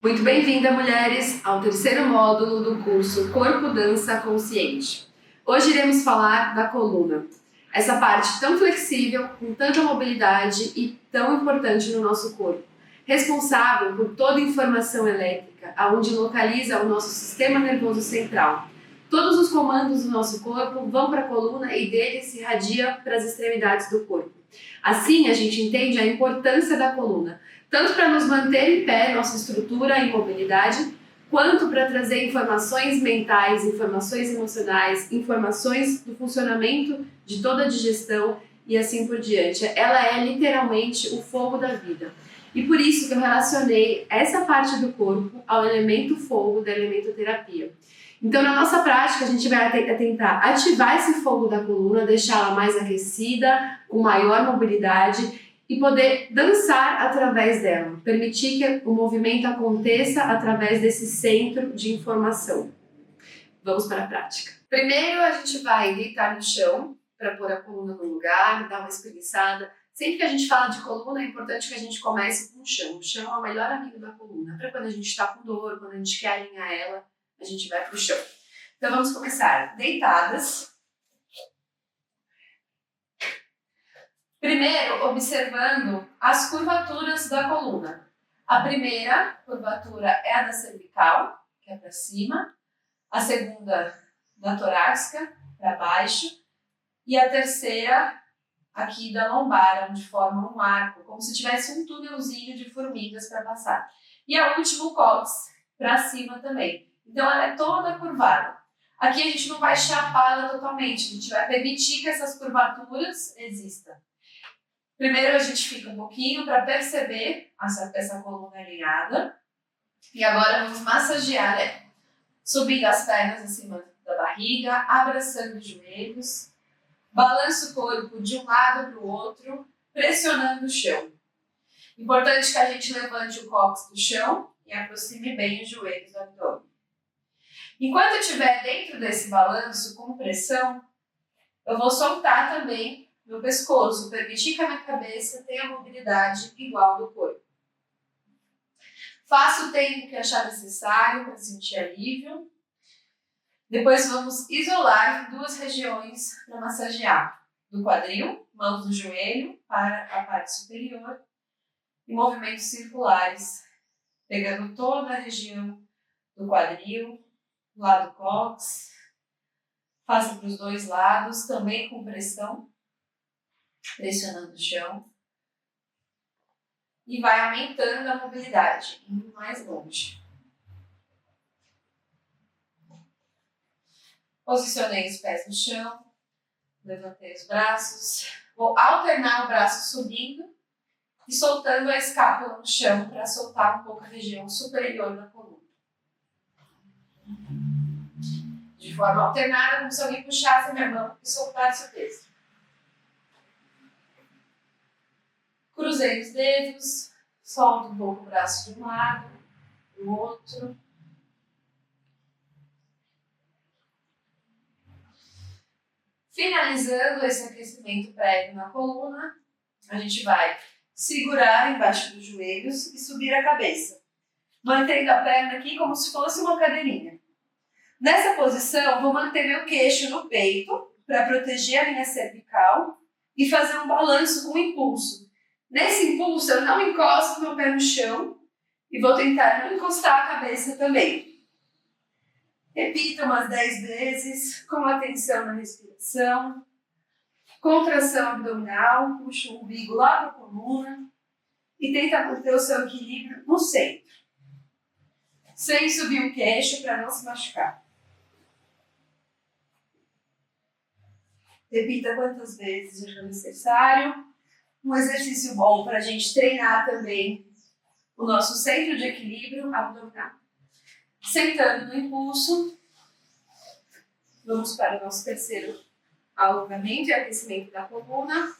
Muito bem-vinda, mulheres, ao terceiro módulo do curso Corpo Dança Consciente. Hoje iremos falar da coluna, essa parte tão flexível, com tanta mobilidade e tão importante no nosso corpo, responsável por toda a informação elétrica, aonde localiza o nosso sistema nervoso central. Todos os comandos do nosso corpo vão para a coluna e dele se irradia para as extremidades do corpo. Assim, a gente entende a importância da coluna, tanto para nos manter em pé, nossa estrutura e mobilidade, quanto para trazer informações mentais, informações emocionais, informações do funcionamento de toda a digestão e assim por diante. Ela é literalmente o fogo da vida. E por isso que eu relacionei essa parte do corpo ao elemento fogo da elementoterapia. Então, na nossa prática, a gente vai tentar ativar esse fogo da coluna, deixá-la mais aquecida, com maior mobilidade e poder dançar através dela, permitir que o movimento aconteça através desse centro de informação. Vamos para a prática. Primeiro, a gente vai deitar no chão para pôr a coluna no lugar, dar uma espreguiçada. Sempre que a gente fala de coluna, é importante que a gente comece com o chão. O chão é o melhor amigo da coluna. Para quando a gente está com dor, quando a gente quer alinhar ela, a gente vai para o chão. Então vamos começar deitadas. Primeiro, observando as curvaturas da coluna. A primeira curvatura é a da cervical, que é para cima. A segunda, da torácica, para baixo. E a terceira, aqui da lombar, onde forma um arco, como se tivesse um túnelzinho de formigas para passar. E a última, o cóccix, para cima também. Então, ela é toda curvada. Aqui a gente não vai chapá-la totalmente, a gente vai permitir que essas curvaturas existam. Primeiro a gente fica um pouquinho para perceber essa coluna alinhada. E agora vamos massagear ela. Subindo as pernas acima da barriga, abraçando os joelhos. Balança o corpo de um lado para o outro, pressionando o chão. Importante que a gente levante o cóccix do chão e aproxime bem os joelhos do abdômen. Enquanto eu estiver dentro desse balanço com pressão, eu vou soltar também meu pescoço, permitir que a minha cabeça tenha a mobilidade igual do corpo. Faço o tempo que achar necessário para sentir alívio. Depois vamos isolar duas regiões para massagear. Do quadril, mãos no joelho para a parte superior e movimentos circulares, pegando toda a região do quadril, lado do cóccix. Faça para os dois lados, também com pressão. Pressionando o chão e vai aumentando a mobilidade, indo mais longe. Posicionei os pés no chão, levantei os braços, vou alternar o braço subindo e soltando a escápula no chão para soltar um pouco a região superior da coluna. De forma alternada, como se alguém puxasse a minha mão e soltasse o peso. Cruzei os dedos, solto um pouco o braço de um lado, do outro. Finalizando esse aquecimento prévio na coluna, a gente vai segurar embaixo dos joelhos e subir a cabeça, mantendo a perna aqui como se fosse uma cadeirinha. Nessa posição, vou manter meu queixo no peito para proteger a linha cervical e fazer um balanço com impulso. Nesse impulso, eu não encosto meu pé no chão e vou tentar não encostar a cabeça também. Repita umas 10 vezes, com atenção na respiração. Contração abdominal, puxa o umbigo lá para a coluna e tenta manter o seu equilíbrio no centro. Sem subir o queixo para não se machucar. Repita quantas vezes for necessário. Um exercício bom para a gente treinar também o nosso centro de equilíbrio abdominal. Sentando no impulso, vamos para o nosso terceiro alongamento e aquecimento da coluna,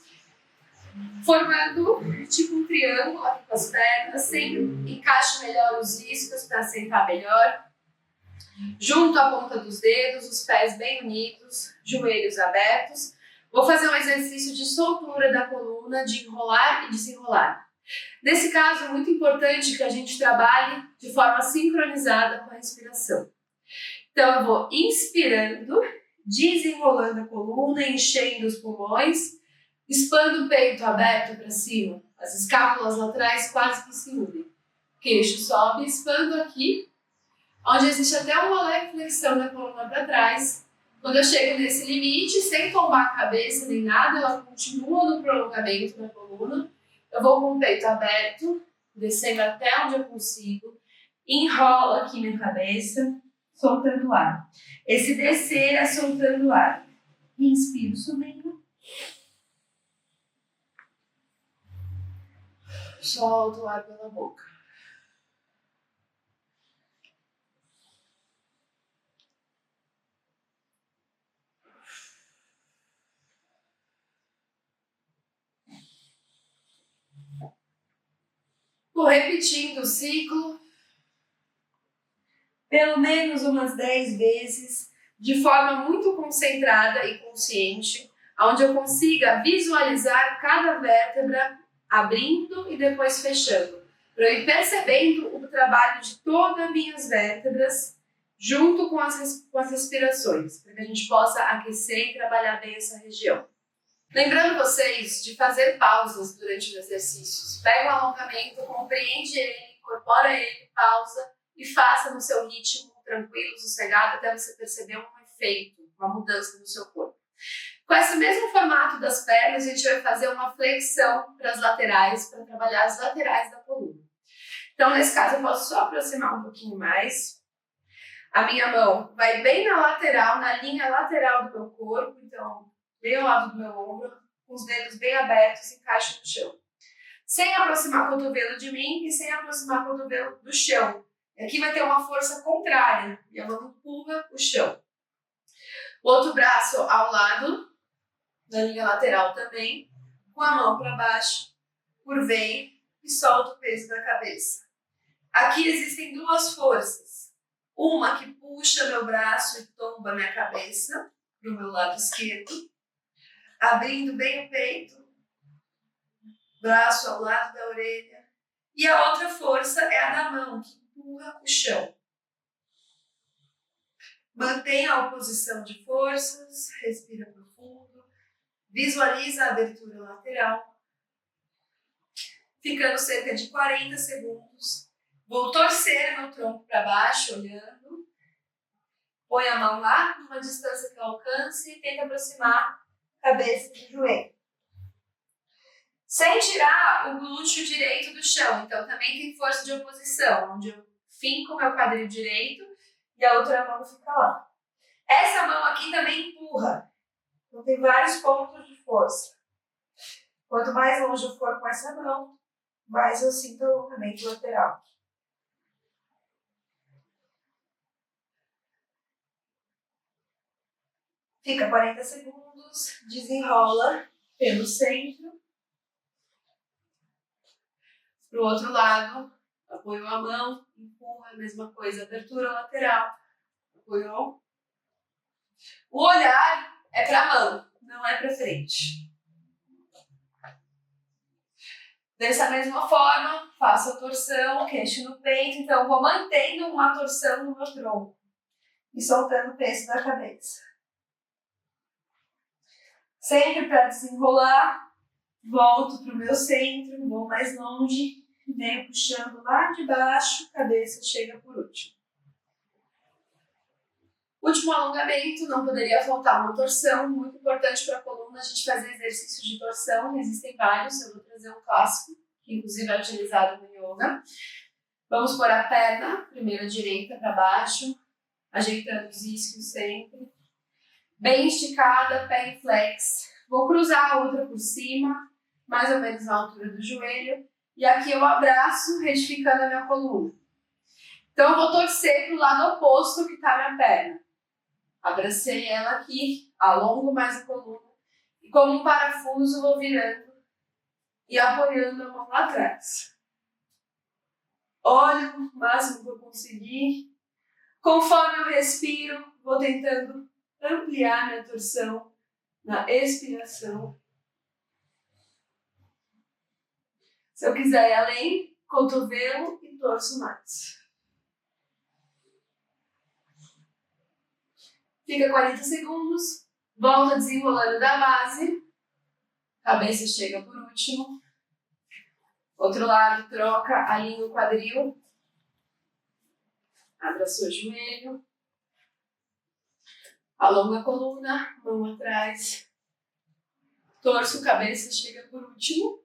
formando tipo um triângulo aqui com as pernas, sempre encaixe melhor os isquios para sentar melhor. Junto à ponta dos dedos, os pés bem unidos, joelhos abertos. Vou fazer um exercício de soltura da coluna, de enrolar e desenrolar. Nesse caso, é muito importante que a gente trabalhe de forma sincronizada com a respiração. Então, eu vou inspirando, desenrolando a coluna, enchendo os pulmões, expando o peito aberto para cima, as escápulas laterais quase que se unem. Queixo sobe, expando aqui, onde existe até uma leve flexão da coluna para trás. Quando eu chego nesse limite, sem tombar a cabeça nem nada, ela continua no prolongamento da coluna. Eu vou com o peito aberto, descendo até onde eu consigo, enrolo aqui minha cabeça, soltando o ar. Esse descer é soltando o ar. Inspiro, subindo. Solto o ar pela boca. Vou repetindo o ciclo, pelo menos umas 10 vezes, de forma muito concentrada e consciente, onde eu consiga visualizar cada vértebra abrindo e depois fechando, para eu ir percebendo o trabalho de todas as minhas vértebras, junto com as respirações, para que a gente possa aquecer e trabalhar bem essa região. Lembrando vocês de fazer pausas durante os exercícios. Pega um alongamento, compreende ele, incorpora ele, pausa e faça no seu ritmo, tranquilo, sossegado, até você perceber um efeito, uma mudança no seu corpo. Com esse mesmo formato das pernas, a gente vai fazer uma flexão para as laterais, para trabalhar as laterais da coluna. Então, nesse caso, eu posso só aproximar um pouquinho mais. A minha mão vai bem na lateral, na linha lateral do meu corpo, então bem ao lado do meu ombro, com os dedos bem abertos, encaixo no chão. Sem aproximar o cotovelo de mim e sem aproximar o cotovelo do chão. Aqui vai ter uma força contrária, e a mão empurra o chão. O outro braço ao lado, na linha lateral também, com a mão para baixo, curvei e solto o peso da cabeça. Aqui existem duas forças. Uma que puxa meu braço e tomba minha cabeça para o meu lado esquerdo, abrindo bem o peito, braço ao lado da orelha. E a outra força é a da mão, que empurra o chão. Mantenha a oposição de forças, respira profundo, visualiza a abertura lateral, ficando cerca de 40 segundos. Vou torcer meu tronco para baixo, olhando. Põe a mão lá, numa distância que eu alcance, e tenta aproximar a cabeça do joelho. Sem tirar o glúteo direito do chão, então também tem força de oposição, onde eu finco meu quadril direito e a outra mão fica lá. Essa mão aqui também empurra, então tem vários pontos de força. Quanto mais longe eu for com essa mão, mais eu sinto o alongamento lateral. Fica 40 segundos, desenrola pelo centro. Para o outro lado, apoio a mão, empurra, a mesma coisa, abertura lateral. Apoiou. O olhar é para a mão, não é para frente. Dessa mesma forma, faço a torção, queixo no peito, então vou mantendo uma torção no meu tronco e soltando o peso da cabeça. Sempre para desenrolar, volto para o meu centro, vou mais longe, venho puxando lá de baixo, cabeça chega por último. Último alongamento, não poderia faltar uma torção, muito importante para a coluna a gente fazer exercícios de torção, existem vários, eu vou trazer um clássico, que inclusive é utilizado no yoga. Vamos pôr a perna, primeiro a direita para baixo, ajeitando os isquios sempre. Bem esticada, pé em flex. Vou cruzar a outra por cima, mais ou menos na altura do joelho. E aqui eu abraço, retificando a minha coluna. Então eu vou torcer para o lado oposto que está a minha perna. Abracei ela aqui, alongo mais a coluna. E como um parafuso vou virando e apoiando a mão lá atrás. Olho o máximo que eu conseguir. Conforme eu respiro, vou tentando ampliar minha torção na expiração. Se eu quiser ir além, cotovelo e torço mais. Fica 40 segundos, volta desenrolando da base, cabeça chega por último. Outro lado, troca, alinha o quadril, abra seu joelho, alonga a coluna, mão atrás, torço, cabeça chega por último.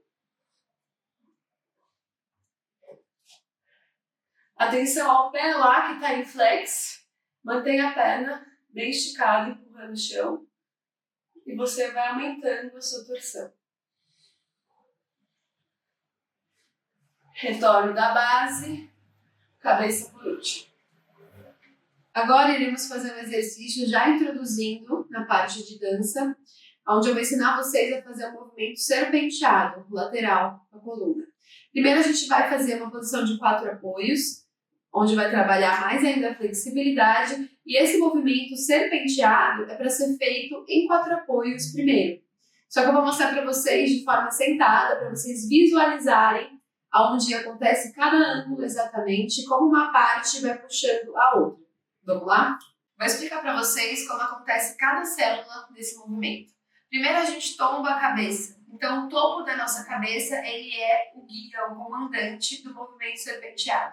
Atenção ao pé lá que está em flex, mantenha a perna bem esticada, empurrando o chão, e você vai aumentando a sua torção. Retorno da base, cabeça por último. Agora iremos fazer um exercício já introduzindo na parte de dança, onde eu vou ensinar vocês a fazer um movimento serpenteado, lateral, com a coluna. Primeiro a gente vai fazer uma posição de 4 apoios, onde vai trabalhar mais ainda a flexibilidade, e esse movimento serpenteado é para ser feito em 4 apoios primeiro. Só que eu vou mostrar para vocês de forma sentada, para vocês visualizarem onde acontece cada ângulo exatamente, como uma parte vai puxando a outra. Vamos lá? Vou explicar para vocês como acontece cada célula desse movimento. Primeiro a gente tomba a cabeça. Então o topo da nossa cabeça ele é o guia, o comandante do movimento serpenteado.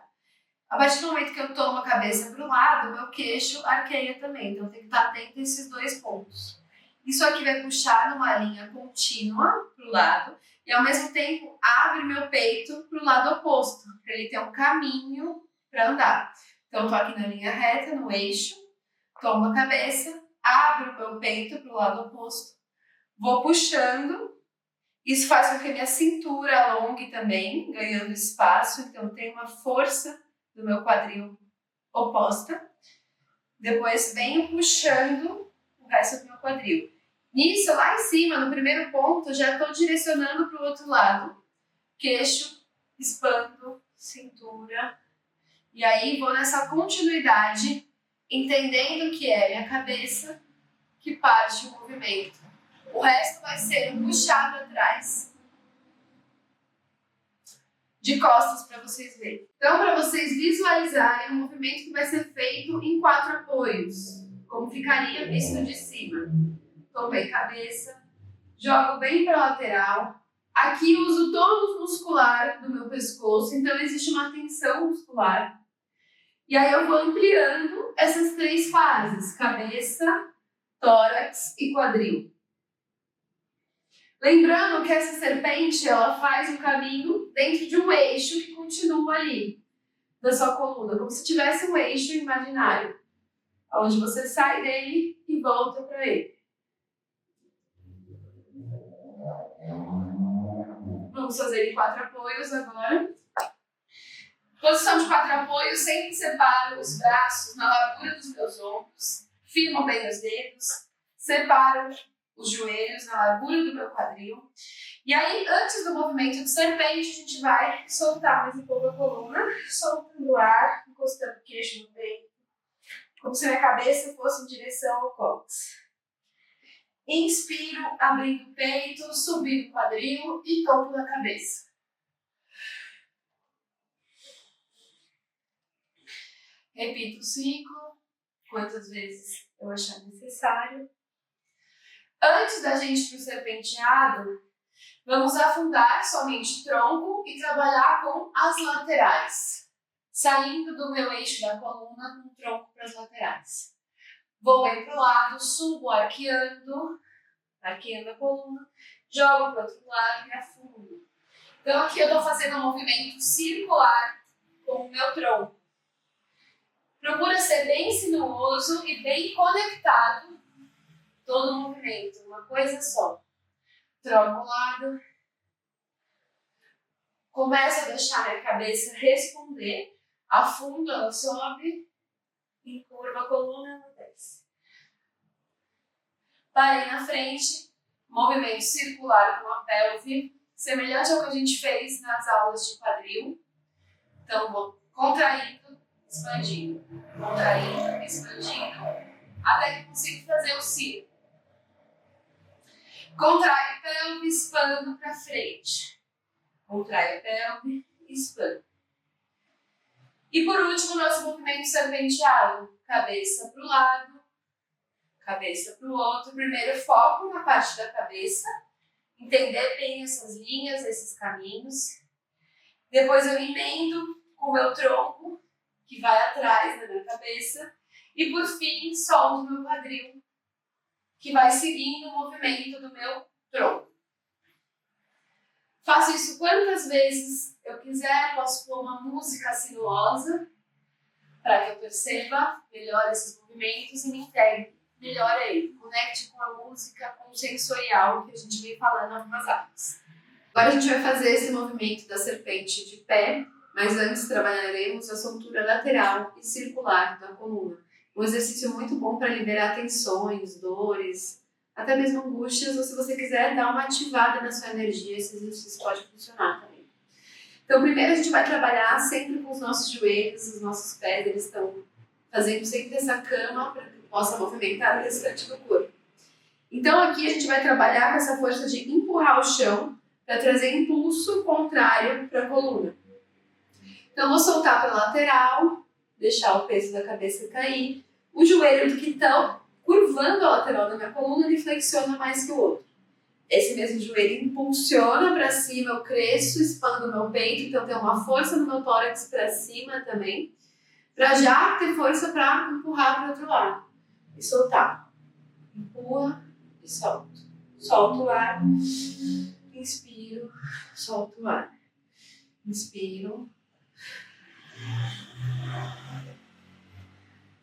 A partir do momento que eu tomo a cabeça para o lado, meu queixo arqueia também. Então tem que estar atento a esses 2 pontos. Isso aqui vai puxar numa linha contínua para o lado e ao mesmo tempo abre meu peito para o lado oposto, para ele ter um caminho para andar. Então, estou aqui na linha reta, no eixo, tomo a cabeça, abro o meu peito para o lado oposto, vou puxando, isso faz com que minha cintura alongue também, ganhando espaço, então tem uma força do meu quadril oposta. Depois venho puxando o resto do meu quadril. Nisso, lá em cima, no primeiro ponto, já estou direcionando para o outro lado. Queixo, expando, cintura. E aí vou nessa continuidade, entendendo que é minha cabeça que parte o movimento. O resto vai ser um puxar para trás. De costas para vocês verem. Então, para vocês visualizarem o movimento que vai ser feito em 4 apoios. Como ficaria visto de cima. Tombei cabeça, jogo bem para a lateral. Aqui uso o tônus muscular do meu pescoço, então existe uma tensão muscular. E aí eu vou ampliando essas 3 fases, cabeça, tórax e quadril. Lembrando que essa serpente, ela faz um caminho dentro de um eixo que continua ali, da sua coluna, como se tivesse um eixo imaginário, onde você sai dele e volta para ele. Vamos fazer em 4 apoios agora. Posição de 4 apoios, sempre separo os braços na largura dos meus ombros, firmo bem os dedos, separo os joelhos na largura do meu quadril. E aí, antes do movimento de serpente, a gente vai soltar mais um pouco a coluna, soltando o ar, encostando o queixo no peito, como se minha cabeça fosse em direção ao cóccix. Inspiro, abrindo o peito, subindo o quadril e topo da cabeça. Repito o ciclo, quantas vezes eu achar necessário. Antes da gente ir para o serpenteado, vamos afundar somente o tronco e trabalhar com as laterais. Saindo do meu eixo da coluna com o tronco para as laterais. Vou bem para o lado, subo arqueando a coluna, jogo para o outro lado e afundo. Então aqui eu estou fazendo um movimento circular com o meu tronco. Procura ser bem sinuoso e bem conectado todo o movimento, uma coisa só. Troco o lado. Começo a deixar minha cabeça responder. Afundo, ela sobe. Encurva a coluna, ela desce. Parei na frente. Movimento circular com a pelve. Semelhante ao que a gente fez nas aulas de quadril. Então, vou contraindo, expandindo. Contraindo, expandindo. Até que consigo fazer o círculo. Contrai a pelve, expando para frente. Contrai a pelve e expande. E por último, nosso movimento serpenteado. Cabeça para o lado, cabeça para o outro. Primeiro foco na parte da cabeça. Entender bem essas linhas, esses caminhos. Depois eu emendo com o meu tronco, que vai atrás da minha cabeça. E por fim, solto o meu quadril, que vai seguindo o movimento do meu tronco. Faço isso quantas vezes eu quiser, posso pôr uma música sinuosa, para que eu perceba melhor esses movimentos e me integre melhor aí. Conecte com a música, com o sensorial que a gente vem falando algumas aulas. Agora a gente vai fazer esse movimento da serpente de pé, mas antes trabalharemos a soltura lateral e circular da coluna. Um exercício muito bom para liberar tensões, dores, até mesmo angústias, ou se você quiser dar uma ativada na sua energia, esse exercício pode funcionar também. Então primeiro a gente vai trabalhar sempre com os nossos joelhos, os nossos pés, eles estão fazendo sempre essa cama para que possa movimentar o restante do corpo. Então aqui a gente vai trabalhar com essa força de empurrar o chão para trazer impulso contrário para a coluna. Então vou soltar para a lateral, deixar o peso da cabeça cair. O joelho que está curvando a lateral da minha coluna, ele flexiona mais que o outro. Esse mesmo joelho impulsiona para cima, eu cresço, expando o meu peito, então tem uma força no meu tórax para cima também, para já ter força para empurrar para o outro lado. E soltar. Empurra e solto. Solto o ar. Inspiro. Solto o ar. Inspiro.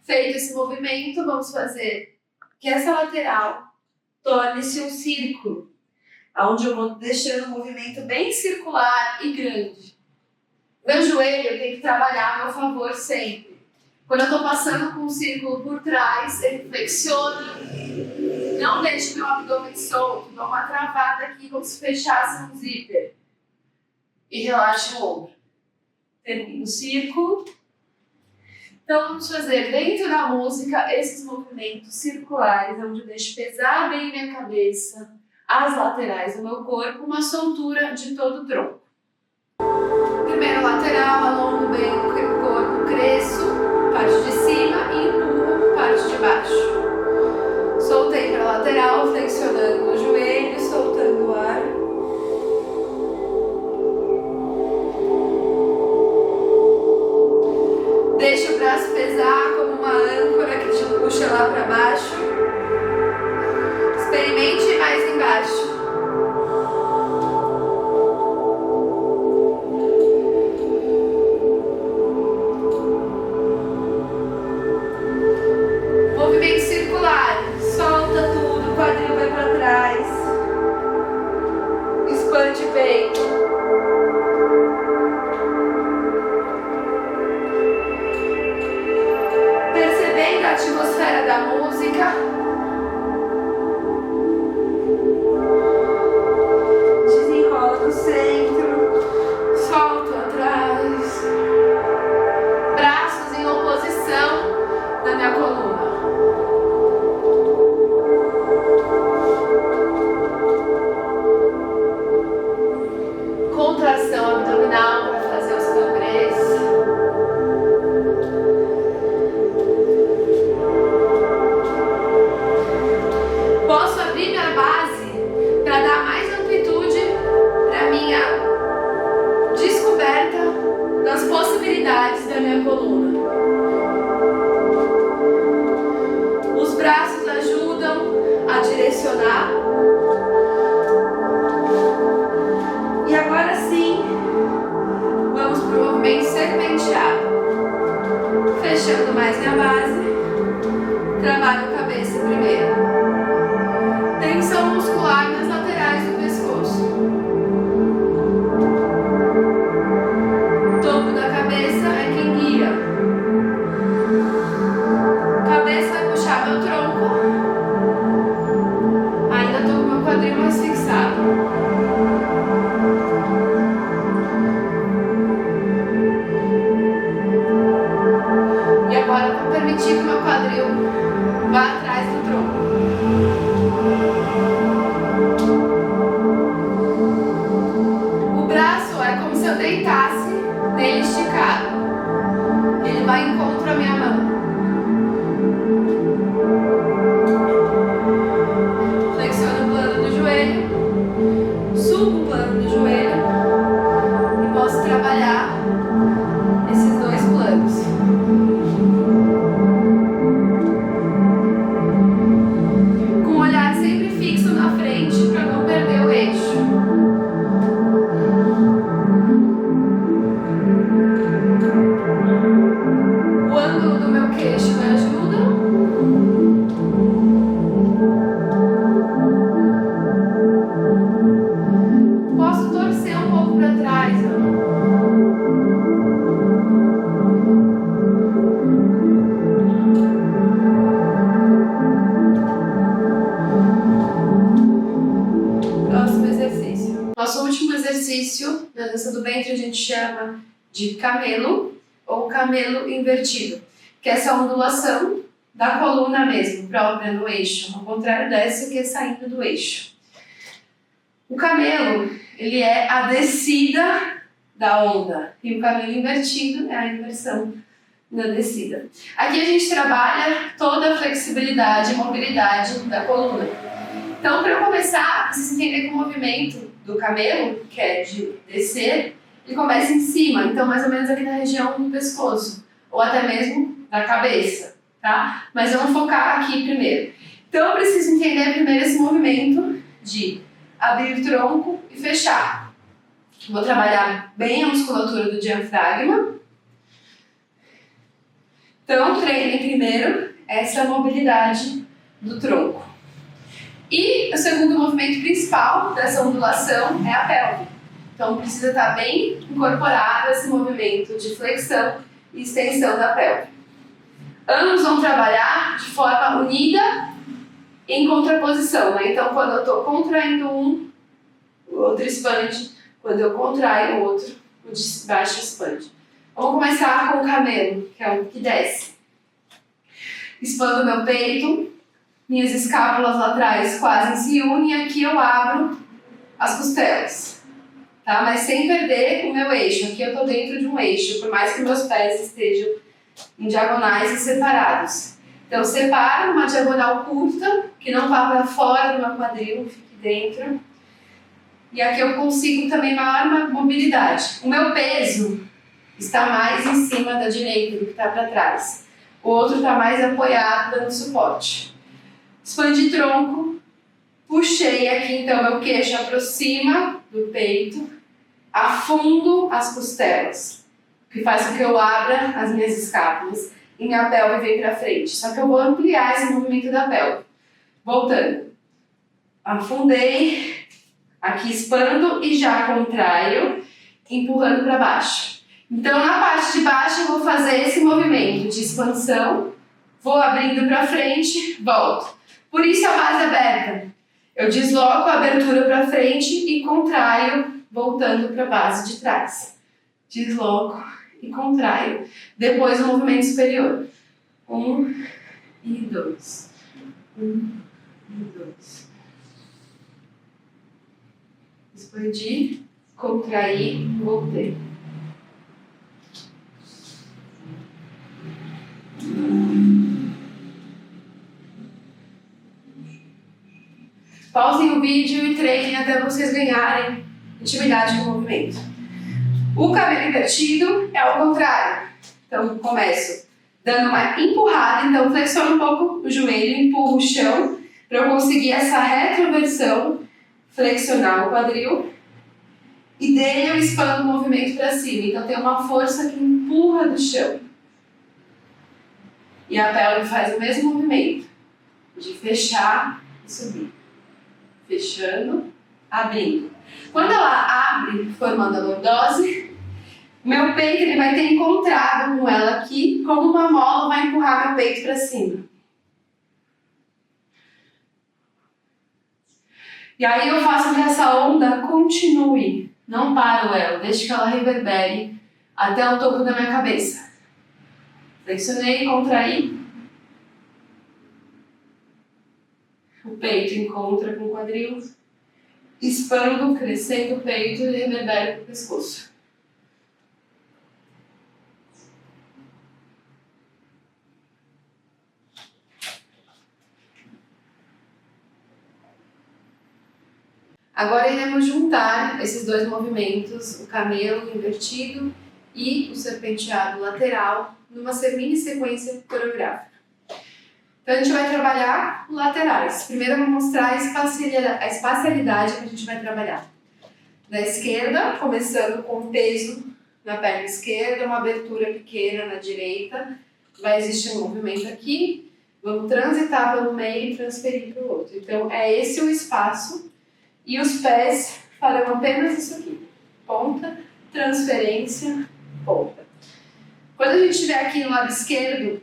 Feito esse movimento, vamos fazer que essa lateral torne-se um círculo, onde eu vou deixando um movimento bem circular e grande. Meu joelho tem que trabalhar a meu favor sempre. Quando eu estou passando com um círculo por trás, ele flexiona, não deixe meu abdômen solto, dou uma travada aqui como se fechasse um zíper. E relaxe o ombro. Termino o círculo. Então vamos fazer dentro da música esses movimentos circulares, onde eu deixo pesar bem minha cabeça, as laterais do meu corpo, uma soltura de todo o tronco. Primeiro lateral, alongo bem o corpo, cresço, parte de cima e empurro, parte de baixo. Soltei para a lateral, flexionando o joelho, soltando o ar. Deixa o braço pesar como uma âncora que te puxa lá para baixo. Experimente mais embaixo. Movimento circular. Solta tudo, o quadril vai para trás. Expande o peito. A atmosfera da música. Desenrola no centro, solto atrás, braços em oposição na minha coluna. Contração abdominal para fazer os cambrês. Posso abrir minha base para dar mais amplitude para minha descoberta das possibilidades da minha coluna. Os braços ajudam a direcionar. E agora sim, vamos para o movimento serpenteado. Fechando mais minha base, trabalho a cabeça primeiro. Tensão muscular nas laterais do pescoço. Topo da cabeça é quem guia. Cabeça vai puxar meu tronco. Ainda estou com meu quadril mais fixado. E agora vou permitir que meu quadril vá atrás do tronco. de camelo ou camelo invertido, que é essa ondulação da coluna mesmo, própria no eixo, ao contrário dessa que é saindo do eixo. O camelo, ele é a descida da onda e o camelo invertido é a inversão da descida. Aqui a gente trabalha toda a flexibilidade e mobilidade da coluna. Então, para começar, vocês entendem que o movimento do camelo, que é de descer, ele começa em cima, então mais ou menos aqui na região do pescoço, ou até mesmo da cabeça, tá? Mas vamos focar aqui primeiro. Então, eu preciso entender primeiro esse movimento de abrir o tronco e fechar. Vou trabalhar bem a musculatura do diafragma. Então, treinem primeiro essa mobilidade do tronco. E o segundo movimento principal dessa ondulação é a pelve. Então, precisa estar bem incorporado esse movimento de flexão e extensão da pelve. Ambos vão trabalhar de forma unida em contraposição, né? Então, quando eu estou contraindo um, o outro expande. Quando eu contraio o outro, o de baixo expande. Vamos começar com o camelo, que é o que desce. Expando meu peito, minhas escápulas laterais quase se unem e aqui eu abro as costelas, tá? Mas sem perder o meu eixo. Aqui eu estou dentro de um eixo, por mais que meus pés estejam em diagonais e separados. Então, separo uma diagonal curta, que não vá para fora do meu quadril, fique dentro. E aqui eu consigo também maior mobilidade. O meu peso está mais em cima da direita do que está para trás. O outro está mais apoiado, dando suporte. Expandi tronco, puxei aqui, então meu queixo aproxima do peito, afundo as costelas, que faz com que eu abra as minhas escápulas e minha pelve vem para frente. Só que eu vou ampliar esse movimento da pelve. Voltando. Afundei. Aqui expando e já contraio, empurrando para baixo. Então, na parte de baixo, eu vou fazer esse movimento de expansão, vou abrindo para frente, volto. Por isso a base aberta. Eu desloco a abertura para frente e contraio, voltando para a base de trás. Desloco e contraio. Depois o movimento superior. 1 e 2. 1 e 2. Expandi, contraí, voltei. Pausem o vídeo e treinem até vocês ganharem intimidade com o movimento. O camelo invertido é ao contrário. Então, começo dando uma empurrada, então flexiono um pouco o joelho, empurro o chão para eu conseguir essa retroversão, flexionar o quadril e dele eu expando o movimento para cima. Então tem uma força que empurra do chão. E a pelve faz o mesmo movimento de fechar e subir. Fechando, abrindo. Quando ela abre, formando a lordose, meu peito ele vai ter encontrado com ela aqui, como uma mola vai empurrar meu peito para cima. E aí eu faço que essa onda continue, não paro ela, deixo que ela reverbere até o topo da minha cabeça. Flexionei, contraí. O peito encontra com o quadril. Expando, crescendo o peito e reverbero para o pescoço. Agora iremos juntar esses dois movimentos, o camelo invertido e o serpenteado lateral, numa mini sequência coreográfica. Então a gente vai trabalhar laterais. Primeiro eu vou mostrar a espacialidade que a gente vai trabalhar. Da esquerda, começando com o peso na perna esquerda, uma abertura pequena na direita. Vai existir um movimento aqui, vamos transitar pelo meio e transferir para o outro. Então é esse o espaço. E os pés farão apenas isso aqui. Ponta, transferência, ponta. Quando a gente estiver aqui no lado esquerdo,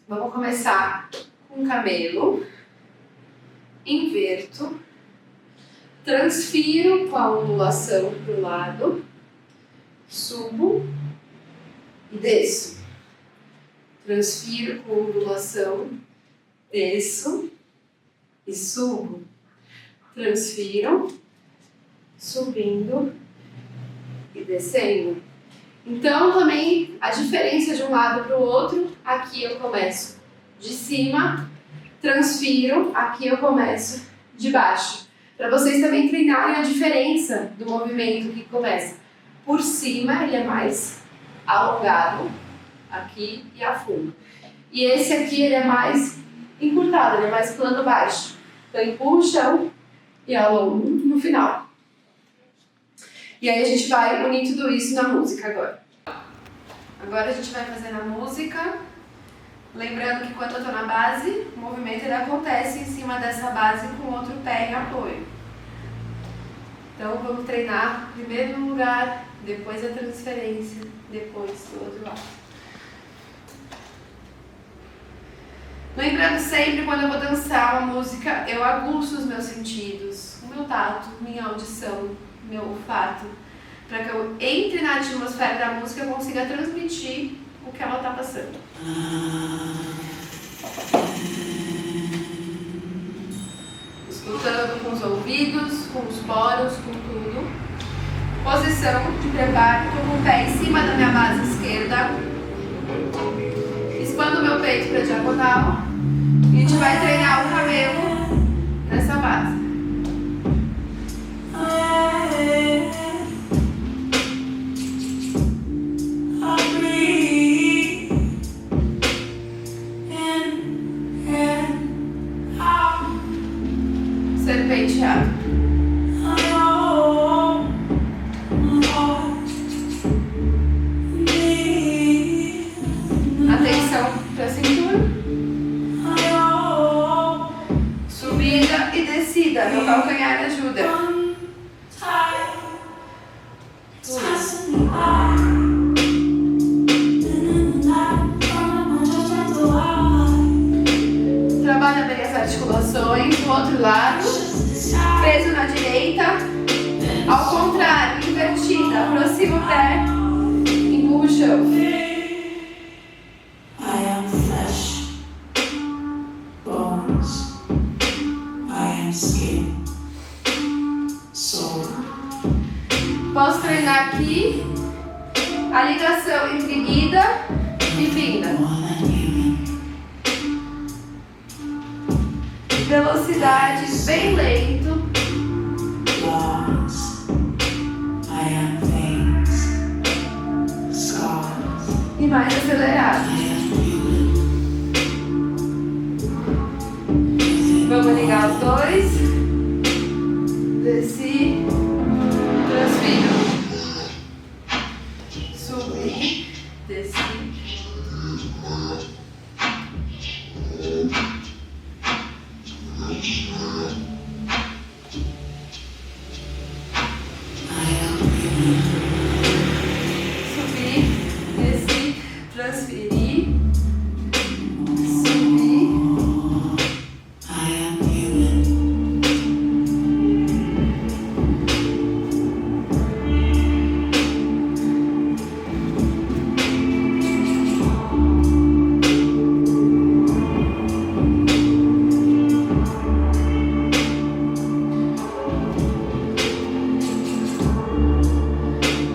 vamos começar com o camelo. Inverto. Transfiro com a ondulação para o lado. Subo. e desço. Transfiro com ondulação, desço e subo. Transfiro, subindo e descendo. Então, também a diferença de um lado para o outro, aqui eu começo de cima, transfiro, aqui eu começo de baixo. Para vocês também treinarem a diferença do movimento que começa. Por cima, ele é mais alongado, aqui e afundo. E esse aqui, ele é mais encurtado, ele é mais plano baixo. Então, empurro o chão e alongo no final. E aí a gente vai unir tudo isso na música agora. Agora a gente vai fazer na música. Lembrando que quando eu estou na base, o movimento ele acontece em cima dessa base com o outro pé em apoio. Então vamos treinar primeiro no lugar, depois a transferência, depois do outro lado. Lembrando sempre, quando eu vou dançar uma música, eu aguço os meus sentidos, o meu tato, minha audição, meu olfato, para que eu entre na atmosfera da música e eu consiga transmitir o que ela está passando. Escutando com os ouvidos, com os poros, com tudo. Posição de preparo, estou com o pé em cima da minha base esquerda. Expando o meu peito para a diagonal. E a gente vai treinar o cabelo nessa base. Serpenteado. Atenção para a cintura. Subida e descida. Meu calcanhar ajuda. Trabalha bem as articulações. Do outro lado. Peso na direita. Ao contrário, invertida. Aproxima o pé. Empurra o chão. Posso treinar aqui a ligação entre ida e vinda. Velocidade bem lento. E mais acelerado. Vamos ligar os dois. Desci. Transfiro. Subi. Desci. Subi. Desci. Transferi. Subi.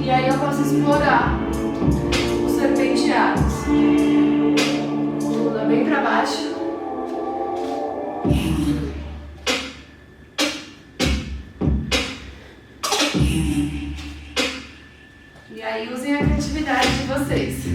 E aí eu posso explorar os serpenteados. Coluna bem para baixo. E aí usem a criatividade de vocês.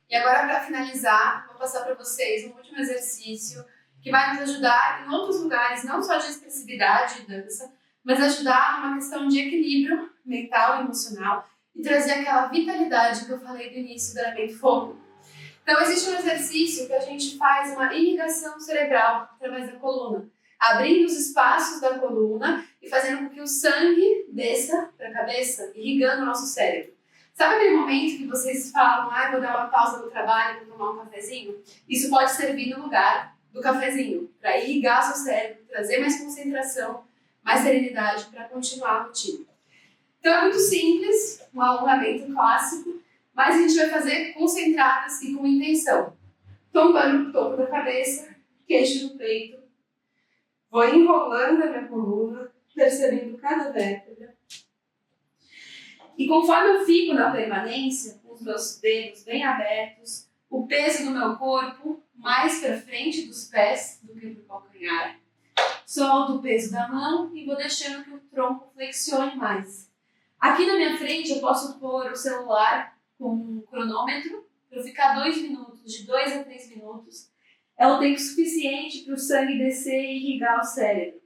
E agora, para finalizar, vou passar para vocês um último exercício que vai nos ajudar em outros lugares, não só de expressividade e dança, mas ajudar numa questão de equilíbrio mental e emocional e trazer aquela vitalidade que eu falei do início do elemento fogo. Então, existe um exercício que a gente faz uma irrigação cerebral através da coluna, abrindo os espaços da coluna e fazendo com que o sangue desça para a cabeça, irrigando o nosso cérebro. Sabe aquele momento que vocês falam, vou dar uma pausa no trabalho, vou tomar um cafezinho? Isso pode servir no lugar do cafezinho, para irrigar seu cérebro, trazer mais concentração, mais serenidade para continuar a rotina. Então é muito simples, um alongamento clássico, mas a gente vai fazer concentradas e com intenção. Tombando o topo da cabeça, queixo no peito. Vou enrolando a minha coluna, percebendo cada vértebra. E conforme eu fico na permanência, com os meus dedos bem abertos, o peso do meu corpo mais para frente dos pés do que do calcanhar, solto o peso da mão e vou deixando que o tronco flexione mais. Aqui na minha frente eu posso pôr o celular com um cronômetro para eu ficar 2 minutos, de 2 a 3 minutos. É o tempo suficiente para o sangue descer e irrigar o cérebro.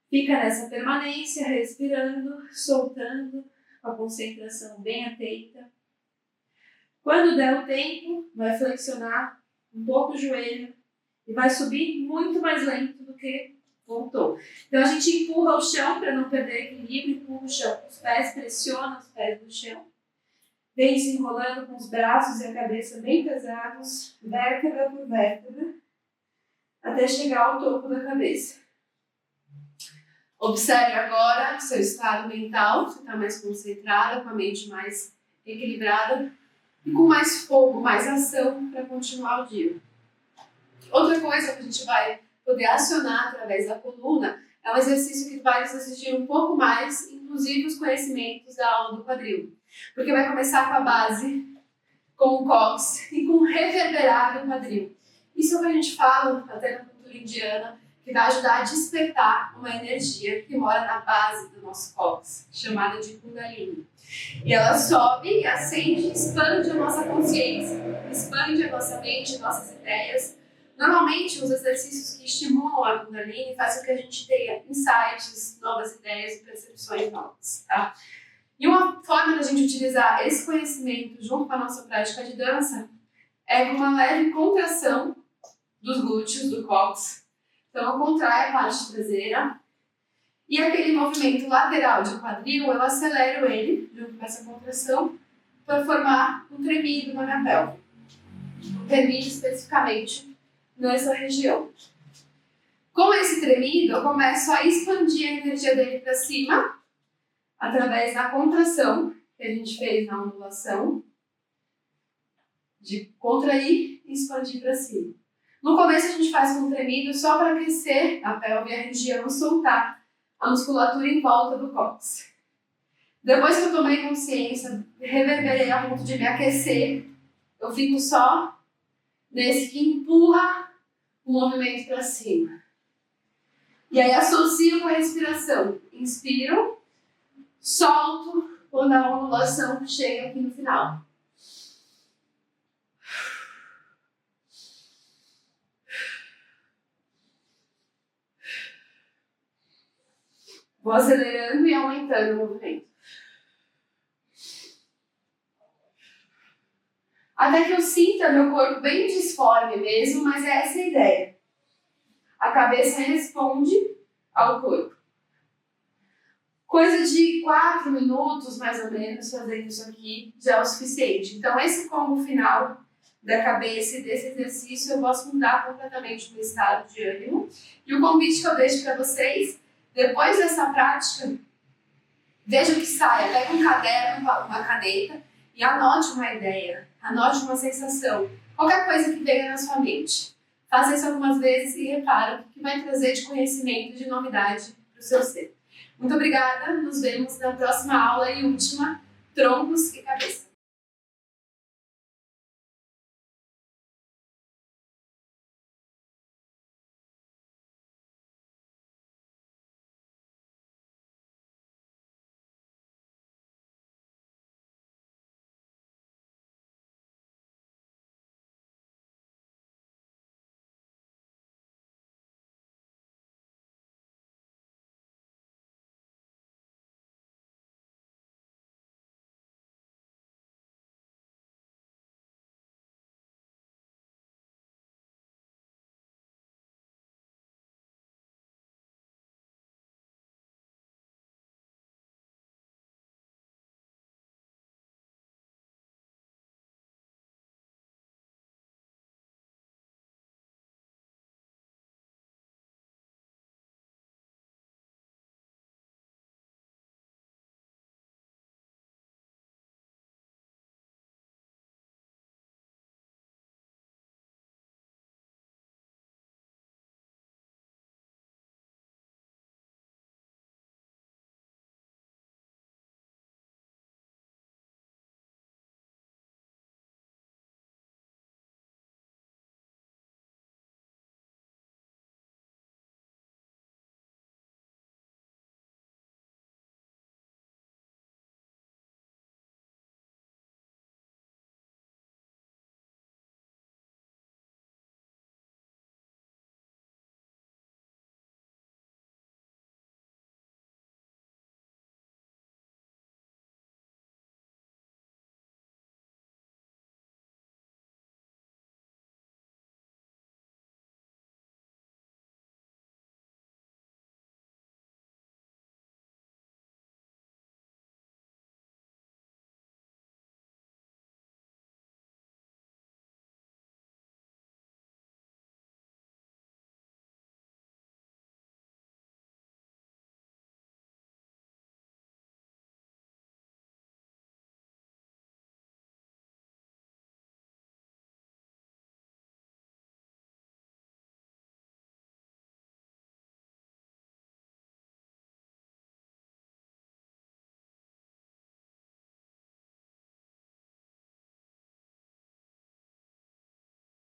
Fica nessa permanência, respirando, soltando, com a concentração bem atenta. Quando der o tempo, vai flexionar um pouco o joelho e vai subir muito mais lento do que voltou. Então a gente empurra o chão para não perder equilíbrio, empurra o chão com os pés, pressiona os pés no chão. Vem se enrolando com os braços e a cabeça bem pesados, vértebra por vértebra, até chegar ao topo da cabeça. Observe agora o seu estado mental, se está mais concentrada, com a mente mais equilibrada e com mais fogo, mais ação para continuar o dia. Outra coisa que a gente vai poder acionar através da coluna é um exercício que vai nos exigir um pouco mais, inclusive os conhecimentos da aula do quadril. Porque vai começar com a base, com o cóccix e com o reverberar do quadril. Isso é o que a gente fala até na cultura indiana, que vai ajudar a despertar uma energia que mora na base do nosso cóccix, chamada de Kundalini. E ela sobe e acende, expande a nossa consciência, expande a nossa mente, nossas ideias. Normalmente, os exercícios que estimulam a Kundalini fazem com que a gente tenha insights, novas ideias e percepções novas, tá? E uma forma da gente utilizar esse conhecimento junto com a nossa prática de dança é com uma leve contração dos glúteos, do cóccix. Então, eu contraio a parte traseira e aquele movimento lateral de quadril, eu acelero ele, junto com essa contração, para formar um tremido na minha pelve. Um tremido especificamente nessa região. Com esse tremido, eu começo a expandir a energia dele para cima, através da contração que a gente fez na ondulação, de contrair e expandir para cima. No começo a gente faz com tremido só para aquecer a pelve e a região e soltar a musculatura em volta do cóccix. Depois que eu tomei consciência, reverberei a ponto de me aquecer, eu fico só nesse que empurra o movimento para cima. E aí associo com a respiração. Inspiro, solto quando a ondulação chega aqui no final. Vou acelerando e aumentando o movimento. Até que eu sinta meu corpo bem disforme mesmo, mas é essa a ideia. A cabeça responde ao corpo. Coisa de 4 minutos, mais ou menos, fazendo isso aqui já é o suficiente. Então, esse combo final da cabeça e desse exercício, eu posso mudar completamente o meu estado de ânimo. E o convite que eu deixo para vocês, depois dessa prática, veja o que saia. Pega um caderno, uma caneta e anote uma ideia, anote uma sensação. Qualquer coisa que venha na sua mente. Faça isso algumas vezes e repara o que vai trazer de conhecimento, de novidade para o seu ser. Muito obrigada, nos vemos na próxima aula e última, troncos e cabeça.